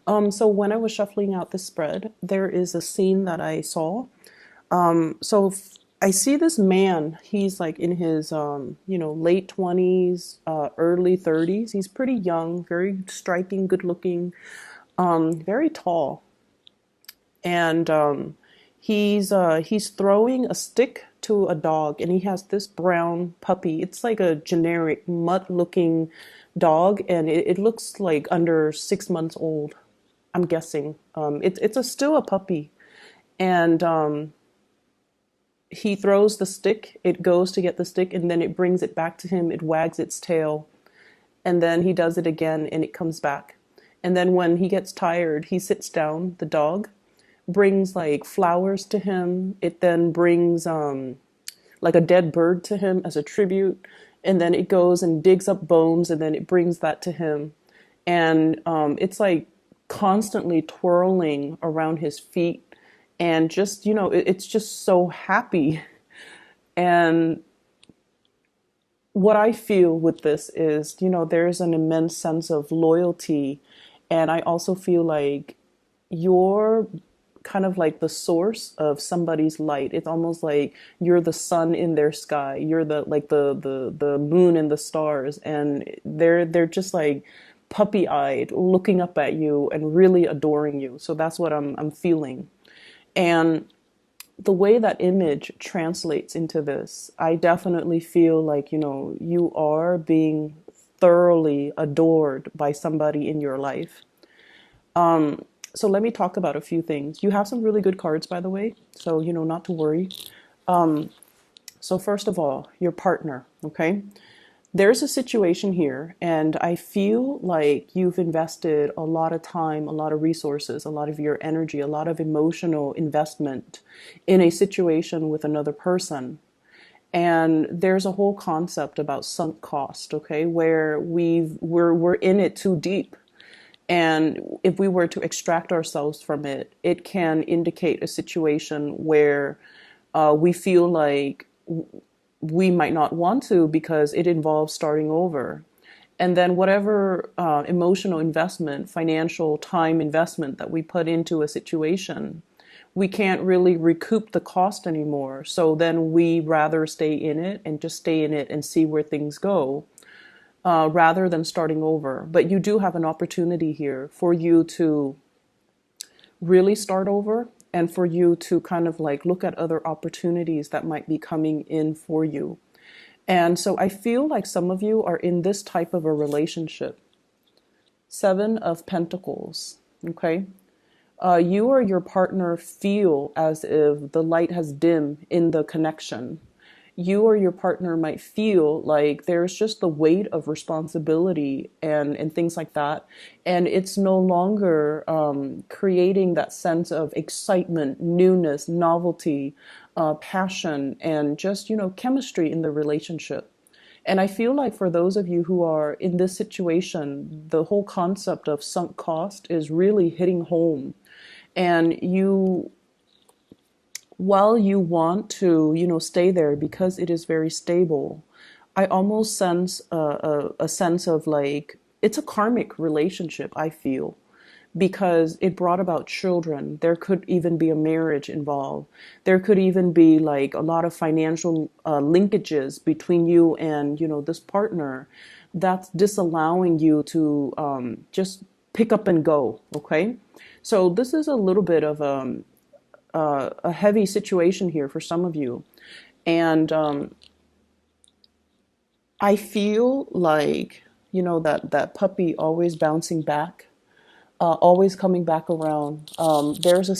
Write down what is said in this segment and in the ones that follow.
So when I was shuffling out the spread, there is a scene that I saw. I see this man. He's like in his, late 20s, early 30s. He's pretty young, very striking, good looking, very tall. And he's throwing a stick to a dog, and he has this brown puppy. It's like a generic mutt-looking dog, and it looks like under 6 months old. I'm guessing. Still a puppy, and he throws the stick. It goes to get the stick, and then it brings it back to him. It wags its tail, and then he does it again, and it comes back. And then when he gets tired, he sits down. The dog brings like flowers to him. It then brings like a dead bird to him as a tribute, and then it goes and digs up bones, and then it brings that to him, and it's like constantly twirling around his feet, and just it's just so happy. And what I feel with this is, there's an immense sense of loyalty, and I also feel like you're kind of like the source of somebody's light. It's almost like you're the sun in their sky. You're the moon and the stars, and they're just like puppy-eyed looking up at you and really adoring you. So that's what I'm feeling. And the way that image translates into this, I definitely feel like, you are being thoroughly adored by somebody in your life. So let me talk about a few things. You have some really good cards, by the way, so not to worry. So first of all, your partner, okay? There's a situation here, and I feel like you've invested a lot of time, a lot of resources, a lot of your energy, a lot of emotional investment in a situation with another person. And there's a whole concept about sunk cost, okay, where we're in it too deep. And if we were to extract ourselves from it, it can indicate a situation where we feel like we might not want to because it involves starting over. And then whatever emotional investment, financial time investment that we put into a situation, we can't really recoup the cost anymore. So then we rather stay in it and just stay in it and see where things go, rather than starting over. But you do have an opportunity here for you to really start over, and for you to kind of like look at other opportunities that might be coming in for you. And so I feel like some of you are in this type of a relationship. Seven of Pentacles, okay? You or your partner feel as if the light has dimmed in the connection. You or your partner might feel like there's just the weight of responsibility and things like that. And it's no longer creating that sense of excitement, newness, novelty, passion, and just, chemistry in the relationship. And I feel like for those of you who are in this situation, the whole concept of sunk cost is really hitting home. And while you want to, stay there because it is very stable, I almost sense a sense of like, it's a karmic relationship, I feel, because it brought about children. There could even be a marriage involved. There could even be like a lot of financial linkages between you and, this partner that's disallowing you to just pick up and go, okay? So this is a little bit of a heavy situation here for some of you. And I feel like, that puppy always bouncing back, always coming back around. There's a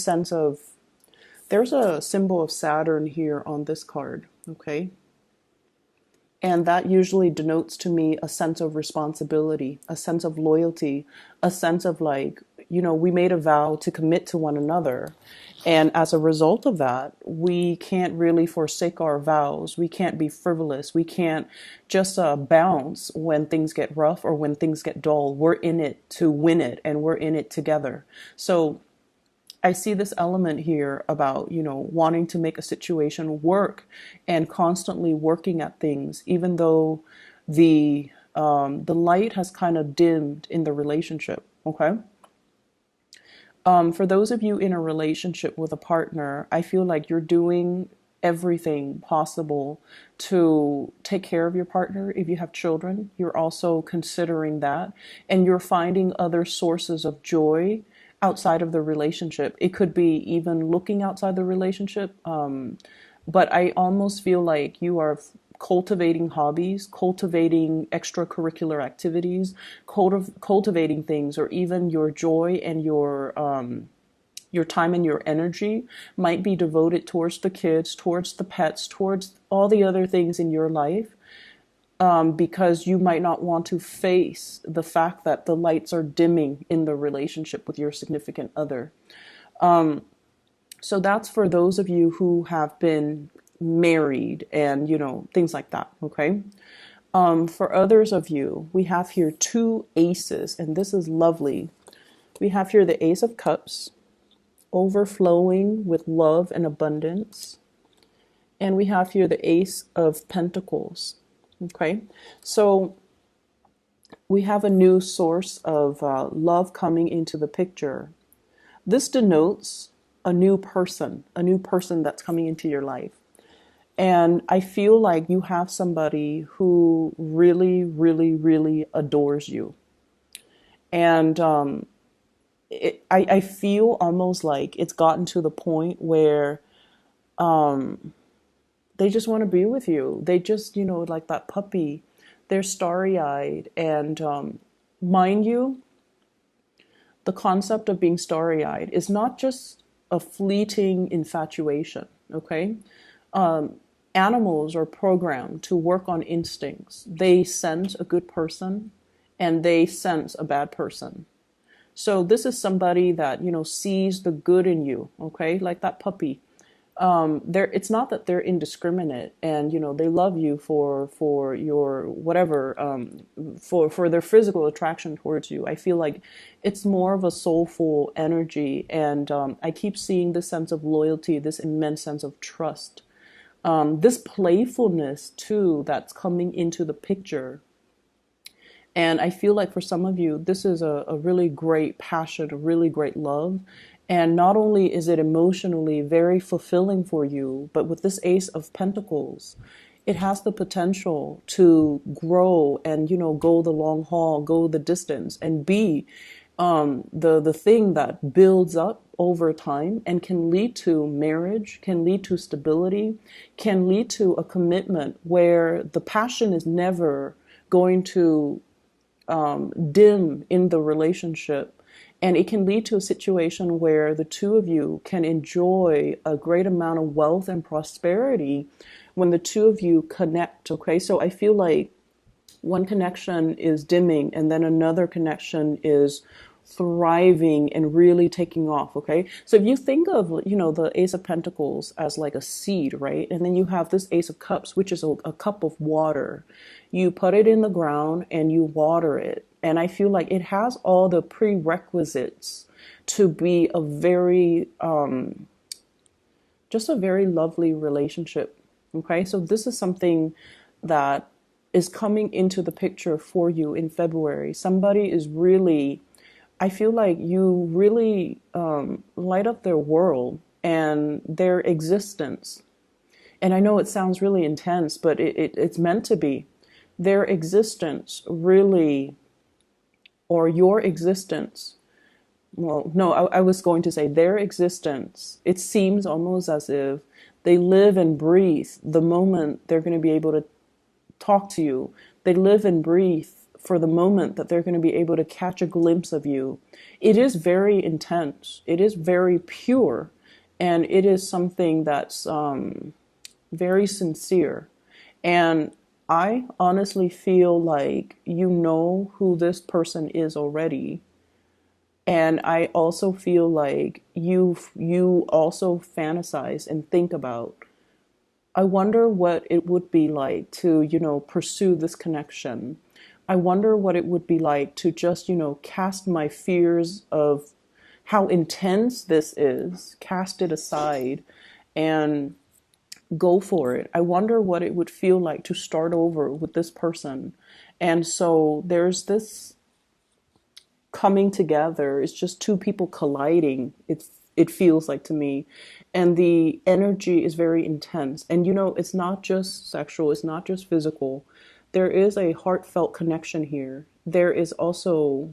symbol of Saturn here on this card, okay? And that usually denotes to me a sense of responsibility, a sense of loyalty, a sense of like, we made a vow to commit to one another. And as a result of that, we can't really forsake our vows. We can't be frivolous. We can't just bounce when things get rough or when things get dull. We're in it to win it, and we're in it together. So I see this element here about, wanting to make a situation work and constantly working at things, even though the light has kind of dimmed in the relationship. Okay. For those of you in a relationship with a partner, I feel like you're doing everything possible to take care of your partner. If you have children, you're also considering that, and you're finding other sources of joy outside of the relationship. It could be even looking outside the relationship. But I almost feel like you are cultivating hobbies, cultivating extracurricular activities, cultivating things, or even your joy and your time and your energy might be devoted towards the kids, towards the pets, towards all the other things in your life, because you might not want to face the fact that the lights are dimming in the relationship with your significant other. So that's for those of you who have been married and, things like that, okay? For others of you, we have here two aces, and this is lovely. We have here the Ace of Cups, overflowing with love and abundance. And we have here the Ace of Pentacles, okay? So we have a new source of love coming into the picture. This denotes a new person that's coming into your life. And I feel like you have somebody who really, really, really adores you. And I feel almost like it's gotten to the point where they just want to be with you. They just, like that puppy, they're starry-eyed. And mind you, the concept of being starry-eyed is not just a fleeting infatuation, okay? Animals are programmed to work on instincts. They sense a good person and they sense a bad person. So this is somebody that, sees the good in you, okay? Like that puppy. It's not that they're indiscriminate and, they love you for your whatever, for their physical attraction towards you. I feel like it's more of a soulful energy. And I keep seeing this sense of loyalty, this immense sense of trust. This playfulness too that's coming into the picture. And I feel like for some of you, this is a really great passion, a really great love. And not only is it emotionally very fulfilling for you, but with this Ace of Pentacles, it has the potential to grow and, go the long haul, go the distance, and be the thing that builds up over time and can lead to marriage, can lead to stability, can lead to a commitment where the passion is never going to dim in the relationship. And it can lead to a situation where the two of you can enjoy a great amount of wealth and prosperity when the two of you connect, okay? So I feel like one connection is dimming and then another connection is thriving and really taking off, okay? So if you think of, the Ace of Pentacles as like a seed, right? And then you have this Ace of Cups, which is a cup of water. You put it in the ground and you water it. And I feel like it has all the prerequisites to be a very, just a very lovely relationship, okay? So this is something that is coming into the picture for you in February. Somebody is really, I feel like you really light up their world and their existence. And I know it sounds really intense, but it's meant to be. Their existence really, or your existence, well, no, I was going to say their existence, it seems almost as if they live and breathe the moment they're going to be able to talk to you. They live and breathe for the moment that they're going to be able to catch a glimpse of you. It is very intense. It is very pure. And it is something that's very sincere. And I honestly feel like you know who this person is already. And I also feel like you also fantasize and think about, I wonder what it would be like to, pursue this connection. I wonder what it would be like to just, cast my fears of how intense this is, cast it aside and go for it. I wonder what it would feel like to start over with this person. And so there's this coming together. It's just two people colliding. It feels like to me. And the energy is very intense. And it's not just sexual, it's not just physical. There is a heartfelt connection here. There is also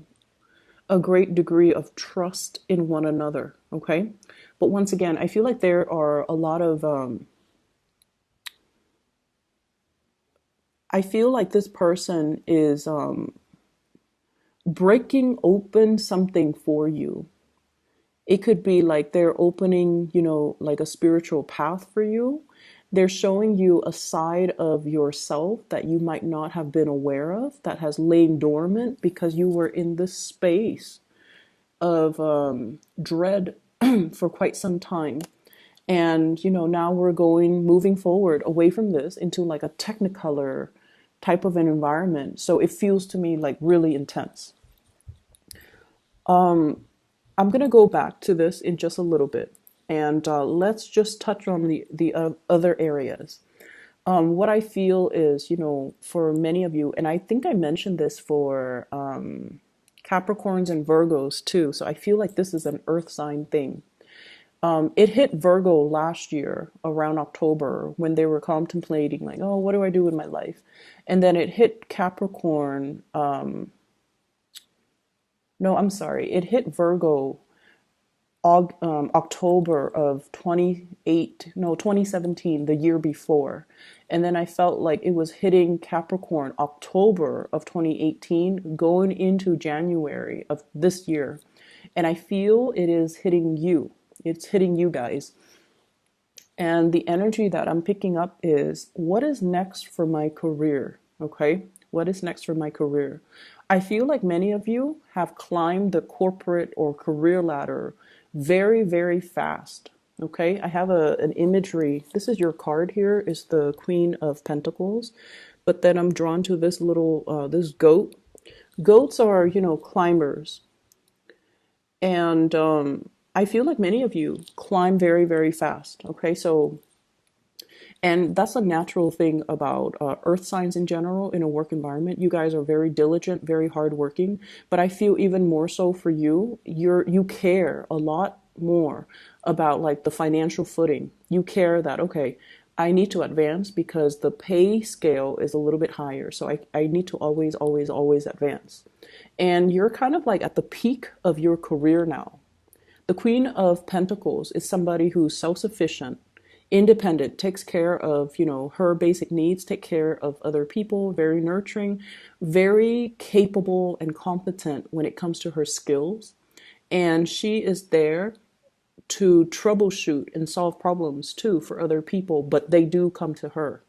a great degree of trust in one another, okay? But once again, I feel like there are a lot of I feel like this person is breaking open something for you. It could be like they're opening, like a spiritual path for you. They're showing you a side of yourself that you might not have been aware of, that has lain dormant because you were in this space of dread for quite some time. And, now we're moving forward away from this into like a technicolor type of an environment. So it feels to me like really intense. I'm going to go back to this in just a little bit, and let's just touch on the other areas. What I feel is, for many of you, and I think I mentioned this for Capricorns and Virgos too, so I feel like this is an earth sign thing. It hit Virgo last year around October when they were contemplating, like, oh, what do I do with my life? And then it hit Capricorn. No, I'm sorry. It hit Virgo October of 2017, the year before. And then I felt like it was hitting Capricorn October of 2018, going into January of this year. And I feel it is hitting you. It's hitting you guys. And the energy that I'm picking up is, what is next for my career? Okay. What is next for my career? I feel like many of you have climbed the corporate or career ladder very, very fast. Okay. I have an imagery. This is your card here, is the Queen of Pentacles. But then I'm drawn to this this goat. Goats are, climbers. And I feel like many of you climb very, very fast. Okay. And that's a natural thing about earth signs in general in a work environment. You guys are very diligent, very hardworking, but I feel even more so for you. You care a lot more about like the financial footing. You care that, okay, I need to advance because the pay scale is a little bit higher. So I need to always, always, always advance. And you're kind of like at the peak of your career now. The Queen of Pentacles is somebody who's self-sufficient, independent, takes care of, her basic needs, take care of other people, very nurturing, very capable and competent when it comes to her skills. And she is there to troubleshoot and solve problems too for other people, but they do come to her.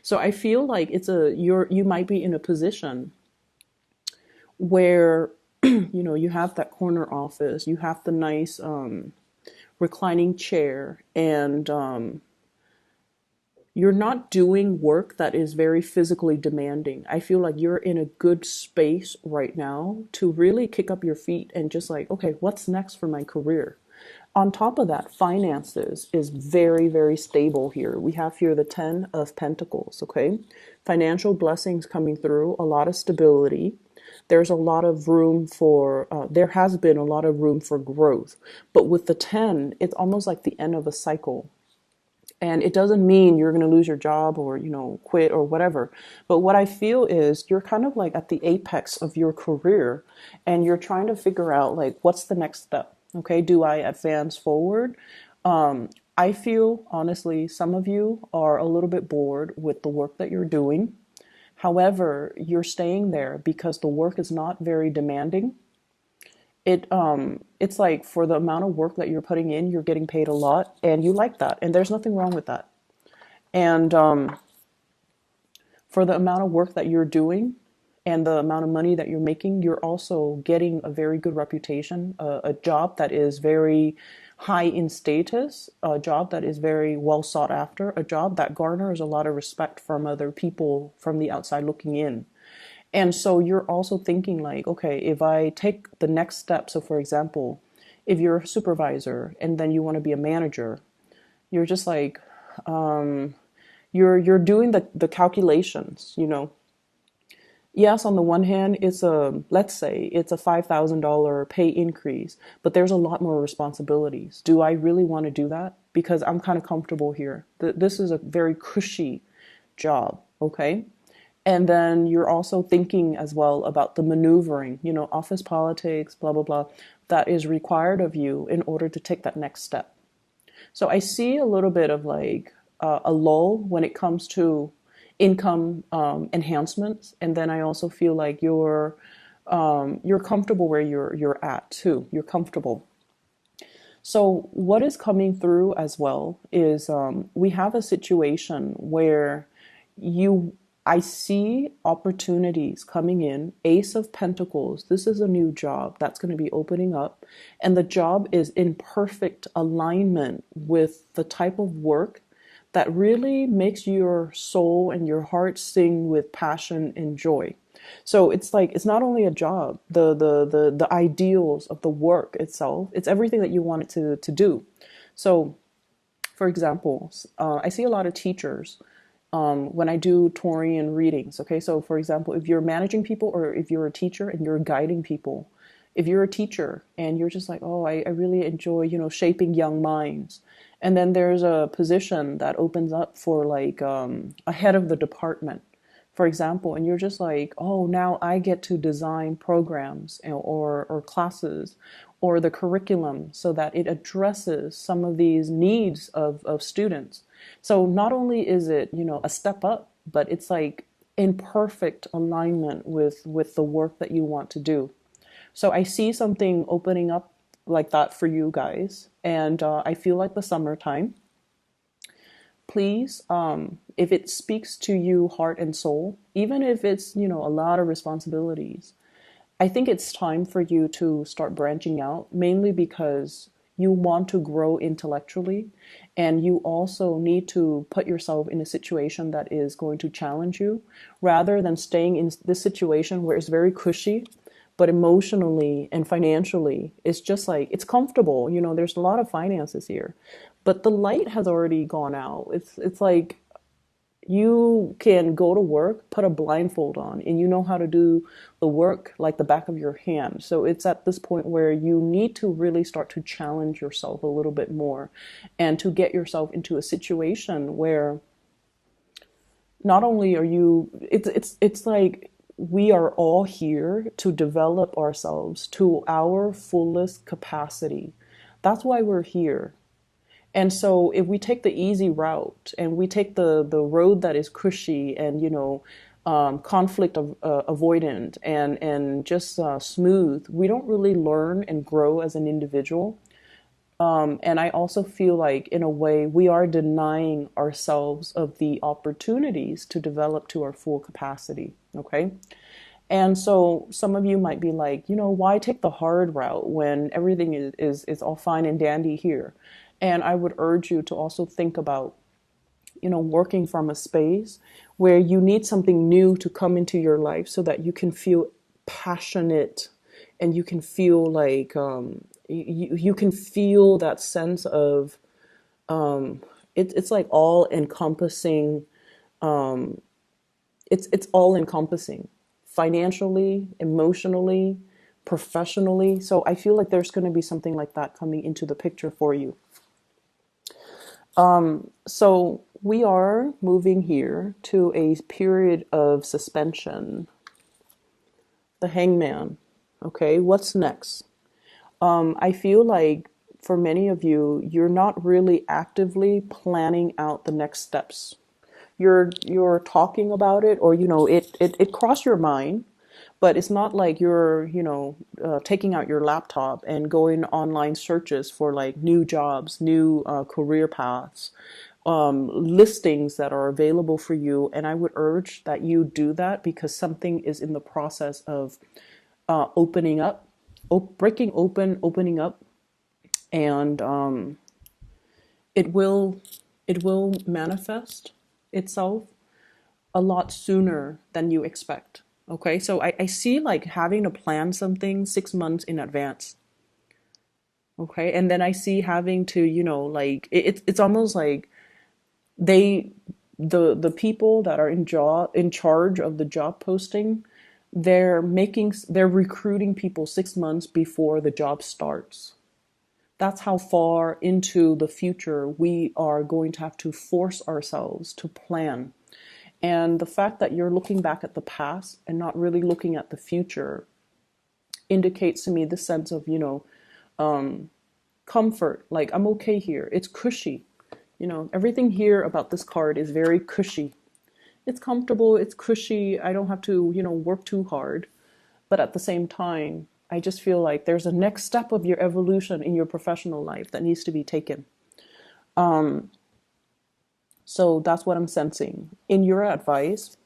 So I feel like you might be in a position where you have that corner office, you have the nice reclining chair, and you're not doing work that is very physically demanding. I feel like you're in a good space right now to really kick up your feet and just like, okay, what's next for my career? On top of that, finances is very, very stable here. We have here the 10 of Pentacles, okay? Financial blessings coming through, a lot of stability. There's a lot of room for, there has been a lot of room for growth. But with the 10, it's almost like the end of a cycle. And it doesn't mean you're going to lose your job or, quit or whatever. But what I feel is you're kind of like at the apex of your career and you're trying to figure out like, what's the next step? Okay, do I advance forward? I feel, honestly, some of you are a little bit bored with the work that you're doing. However, you're staying there because the work is not very demanding. It's like for the amount of work that you're putting in, you're getting paid a lot, and you like that, and there's nothing wrong with that. And for the amount of work that you're doing and the amount of money that you're making, you're also getting a very good reputation, a job that is very high in status, a job that is very well sought after, a job that garners a lot of respect from other people from the outside looking in. And so you're also thinking like, okay, if I take the next step, so for example, if you're a supervisor and then you want to be a manager, you're just like, you're doing the calculations, Yes, on the one hand, let's say it's a $5,000 pay increase, but there's a lot more responsibilities. Do I really want to do that? Because I'm kind of comfortable here. This is a very cushy job, okay? And then you're also thinking as well about the maneuvering, office politics, blah, blah, blah, that is required of you in order to take that next step. So I see a little bit of like a lull when it comes to income enhancements, and then I also feel like you're comfortable where you're at too. You're comfortable. So what is coming through as well is we have a situation where you I see opportunities coming in. Ace of Pentacles. This is a new job that's going to be opening up. And the job is in perfect alignment with the type of work that really makes your soul and your heart sing with passion and joy. So it's like it's not only a job, the ideals of the work itself, it's everything that you want it to do. So for example, I see a lot of teachers when I do Taurian readings. Okay, so for example, if you're managing people or if you're a teacher and you're guiding people, if you're a teacher and you're just like, oh, I really enjoy, shaping young minds. And then there's a position that opens up for like a head of the department, for example, and you're just like, oh, now I get to design programs or classes or the curriculum so that it addresses some of these needs of students. So not only is it, a step up, but it's like in perfect alignment with the work that you want to do. So I see something opening up like that for you guys. And I feel like the summertime, please, if it speaks to you heart and soul, even if it's, a lot of responsibilities, I think it's time for you to start branching out, mainly because you want to grow intellectually and you also need to put yourself in a situation that is going to challenge you rather than staying in this situation where it's very cushy, but emotionally and financially it's just like it's comfortable. There's a lot of finances here, but the light has already gone out. It's like you can go to work, put a blindfold on, and you know how to do the work like the back of your hand. So it's at this point where you need to really start to challenge yourself a little bit more and to get yourself into a situation where not only are you, it's like we are all here to develop ourselves to our fullest capacity. That's why we're here. And so if we take the easy route and we take the road that is cushy and, conflict avoidant and just smooth, we don't really learn and grow as an individual. And I also feel like, in a way, we are denying ourselves of the opportunities to develop to our full capacity. Okay. And so some of you might be like, why take the hard route when everything is all fine and dandy here? And I would urge you to also think about, working from a space where you need something new to come into your life so that you can feel passionate and you can feel like you can feel that sense of it's like all encompassing. It's all encompassing financially, emotionally, professionally. So I feel like there's going to be something like that coming into the picture for you. So we are moving here to a period of suspension. The Hangman. Okay, what's next? I feel like for many of you, you're not really actively planning out the next steps. You're talking about it, or it crossed your mind, but it's not like you're taking out your laptop and going online searches for like new jobs, new career paths, listings that are available for you. And I would urge that you do that because something is in the process of opening up, breaking open, opening up, and it will manifest itself a lot sooner than you expect. Okay, so I see like having to plan something 6 months in advance. Okay, and then I see having to, like it's almost like they the people that are in charge of the job posting, they're recruiting people 6 months before the job starts. That's how far into the future we are going to have to force ourselves to plan. And the fact that you're looking back at the past and not really looking at the future indicates to me the sense of, comfort. Like, I'm okay here. It's cushy. Everything here about this card is very cushy. It's comfortable, it's cushy. I don't have to, work too hard. But at the same time, I just feel like there's a next step of your evolution in your professional life that needs to be taken. So that's what I'm sensing. In your advice,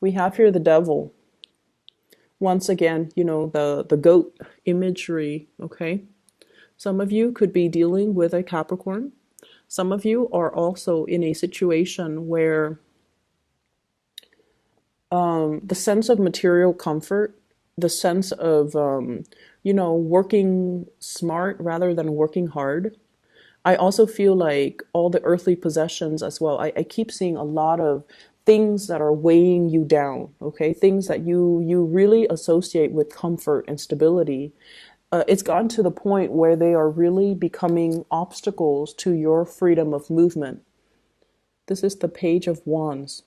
we have here the devil. Once again, the goat imagery, okay? Some of you could be dealing with a Capricorn. Some of you are also in a situation where the sense of material comfort, the sense of, working smart rather than working hard. I also feel like all the earthly possessions as well. I keep seeing a lot of things that are weighing you down, okay? Things that you really associate with comfort and stability. It's gotten to the point where they are really becoming obstacles to your freedom of movement. This is the Page of Wands.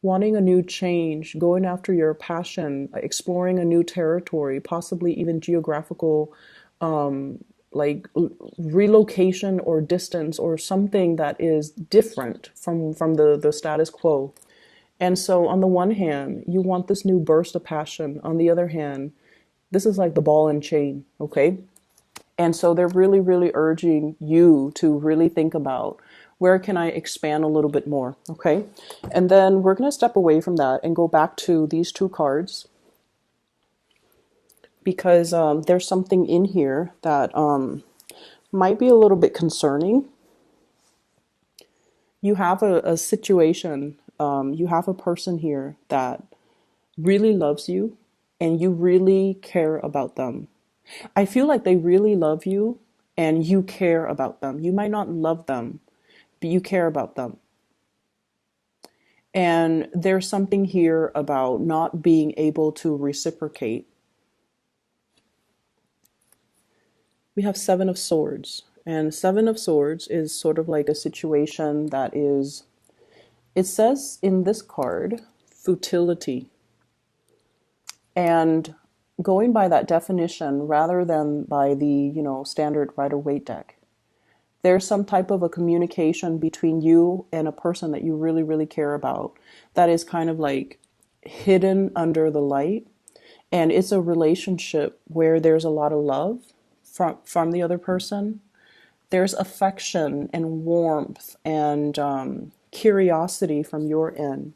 Wanting a new change, going after your passion, exploring a new territory, possibly even geographical, like relocation or distance or something that is different from the status quo. And so on the one hand, you want this new burst of passion. On the other hand, this is like the ball and chain, okay? And so they're really, really urging you to really think about, where can I expand a little bit more, okay? And then we're going to step away from that and go back to these two cards, because there's something in here that might be a little bit concerning. You have a situation, you have a person here that really loves you and you really care about them. I feel like they really love you and you care about them. You might not love them, but you care about them. And there's something here about not being able to reciprocate. We have Seven of Swords. And Seven of Swords is sort of like a situation that is, it says in this card, futility. And going by that definition rather than by the, standard Rider-Waite deck, there's some type of a communication between you and a person that you really, really care about that is kind of like hidden under the light. And it's a relationship where there's a lot of love from the other person. There's affection and warmth and curiosity from your end.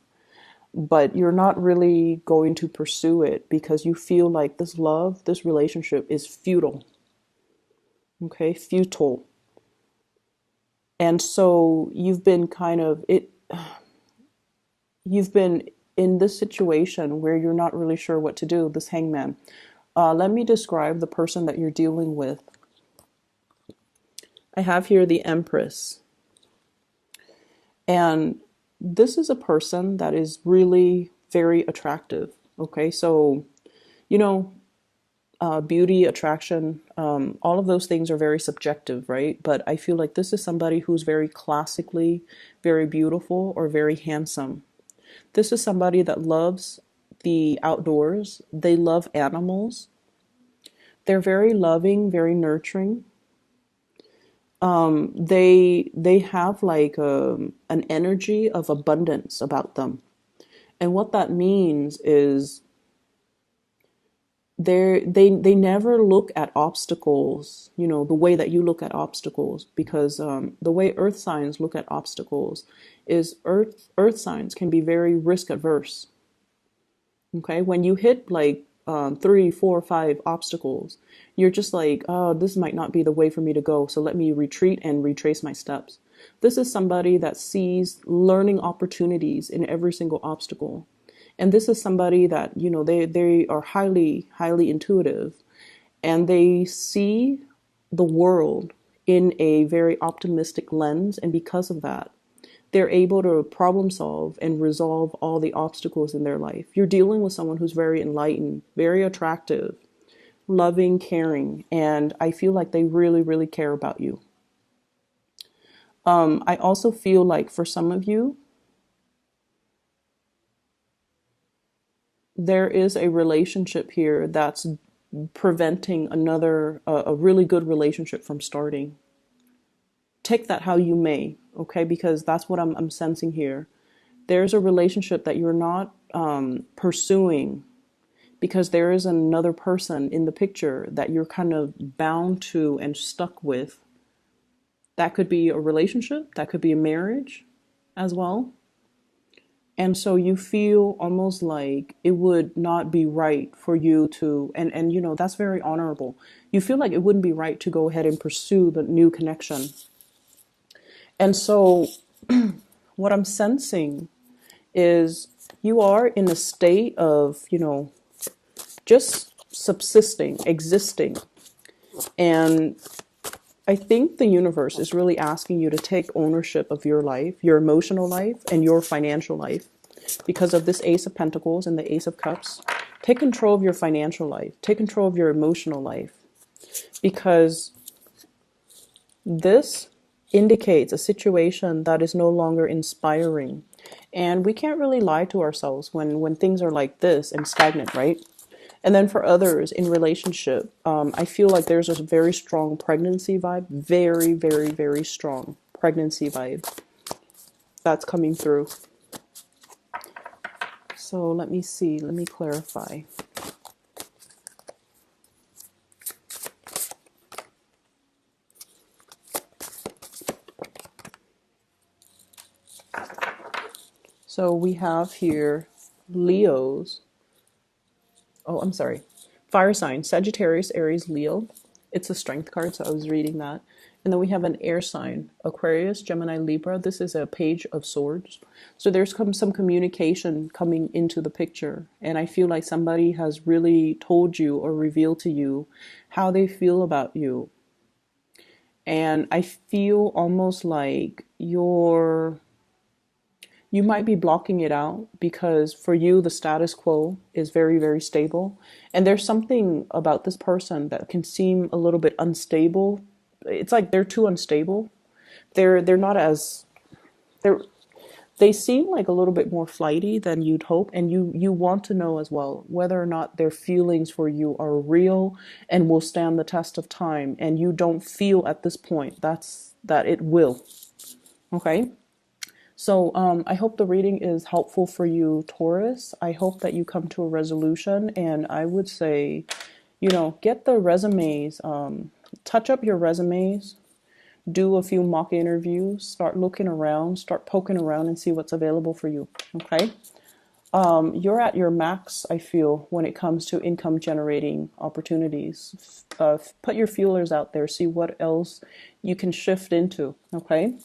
But you're not really going to pursue it because you feel like this love, this relationship is futile. Okay, futile. And so you've been you've been in this situation where you're not really sure what to do, this Hangman. Let me describe the person that you're dealing with. I have here the Empress. And this is a person that is really very attractive. Okay, so, beauty, attraction, all of those things are very subjective, right? But I feel like this is somebody who's very classically very beautiful or very handsome. This is somebody that loves the outdoors. They love animals. They're very loving, very nurturing. They have like an energy of abundance about them. And what that means is they never look at obstacles, the way that you look at obstacles, because the way earth signs look at obstacles is earth signs can be very risk adverse. Okay, when you hit like 3, 4, 5 obstacles, you're just like, oh, this might not be the way for me to go, so let me retreat and retrace my steps. This is somebody that sees learning opportunities in every single obstacle. And this is somebody that, they are highly, highly intuitive, and they see the world in a very optimistic lens. And because of that, they're able to problem solve and resolve all the obstacles in their life. You're dealing with someone who's very enlightened, very attractive, loving, caring, and I feel like they really, really care about you. I also feel like for some of you, there is a relationship here that's preventing a really good relationship from starting. Take that how you may, okay? Because that's what I'm sensing here. There's a relationship that you're not pursuing because there is another person in the picture that you're kind of bound to and stuck with. That could be a relationship, that could be a marriage as well. And so you feel almost like it would not be right for you to, and you know, that's very honorable. You feel like it wouldn't be right to go ahead and pursue the new connection. And so what I'm sensing is you are in a state of, you know, just subsisting, existing. And I think the universe is really asking you to take ownership of your life, your emotional life, and your financial life. Because of this Ace of Pentacles and the Ace of Cups, take control of your financial life. Take control of your emotional life. Because this indicates a situation that is no longer inspiring. And we can't really lie to ourselves when things are like this and stagnant, right? And then for others in relationship, I feel like there's a very strong pregnancy vibe. Very, very, very strong pregnancy vibe that's coming through. So let me see. Let me clarify. So we have here Leos. Oh, I'm sorry. Fire sign, Sagittarius, Aries, Leo. It's a strength card, so I was reading that. And then we have an air sign, Aquarius, Gemini, Libra. This is a Page of Swords. So there's some communication coming into the picture. And I feel like somebody has really told you or revealed to you how they feel about you. And I feel almost like you might be blocking it out because for you, the status quo is very, very stable. And there's something about this person that can seem a little bit unstable. It's like they're too unstable. They're not as, they seem like a little bit more flighty than you'd hope. And you want to know as well whether or not their feelings for you are real and will stand the test of time. And you don't feel at this point that it will. Okay. So I hope the reading is helpful for you, Taurus. I hope that you come to a resolution, and I would say, you know, get the resumes, touch up your resumes, do a few mock interviews, start looking around, start poking around and see what's available for you, okay? You're at your max, I feel, when it comes to income generating opportunities. Put your feelers out there, see what else you can shift into, okay?